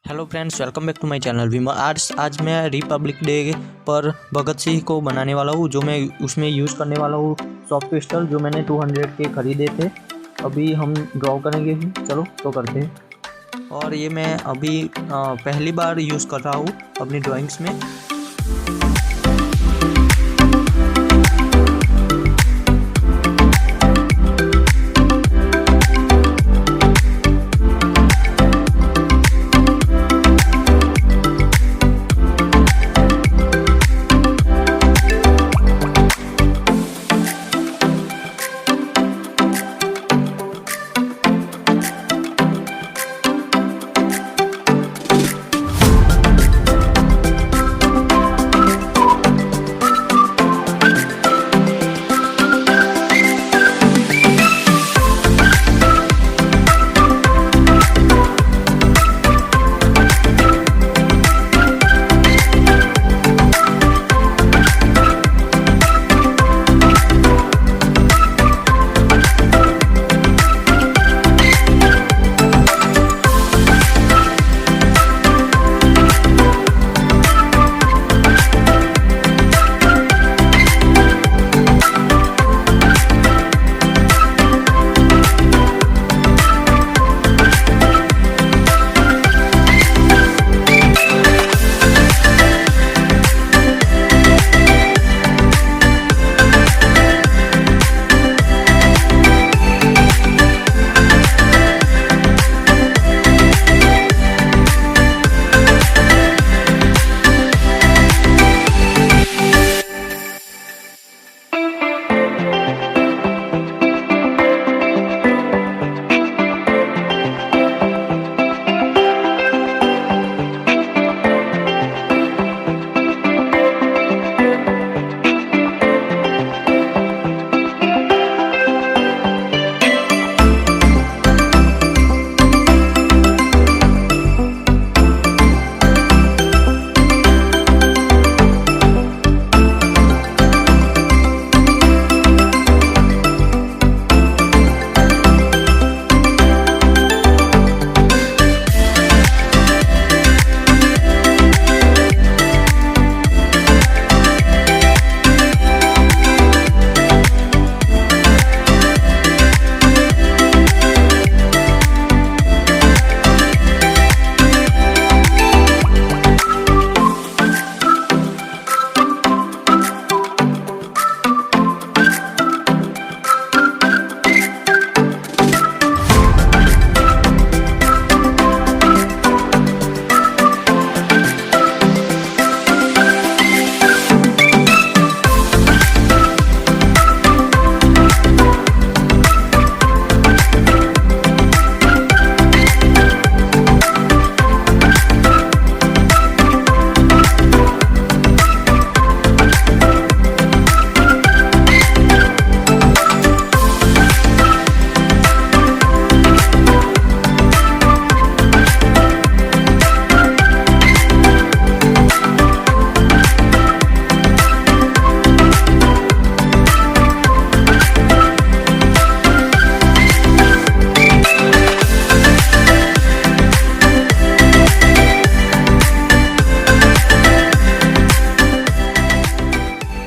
Hello friends, welcome back to my channel Vimal arts. आज मैं Republic day पर भगत सिंह को बनाने वाला हूँ। जो मैं उसमें यूज़ करने वाला हूँ सॉफ्ट पेस्टल, जो मैंने 200 के खरीदे थे। अभी हम ड्रॉ करेंगे, चलो तो करते हैं। और ये मैं अभी पहली बार यूज़ कर रहा हूँ अपनी ड्राइंग्स में।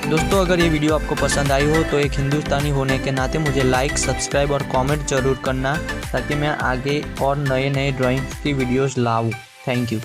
दोस्तों, अगर ये वीडियो आपको पसंद आई हो तो एक हिंदुस्तानी होने के नाते मुझे लाइक, सब्सक्राइब और कमेंट ज़रूर करना, ताकि मैं आगे और नए नए ड्राइंग्स की वीडियोस लाऊं। Thank you.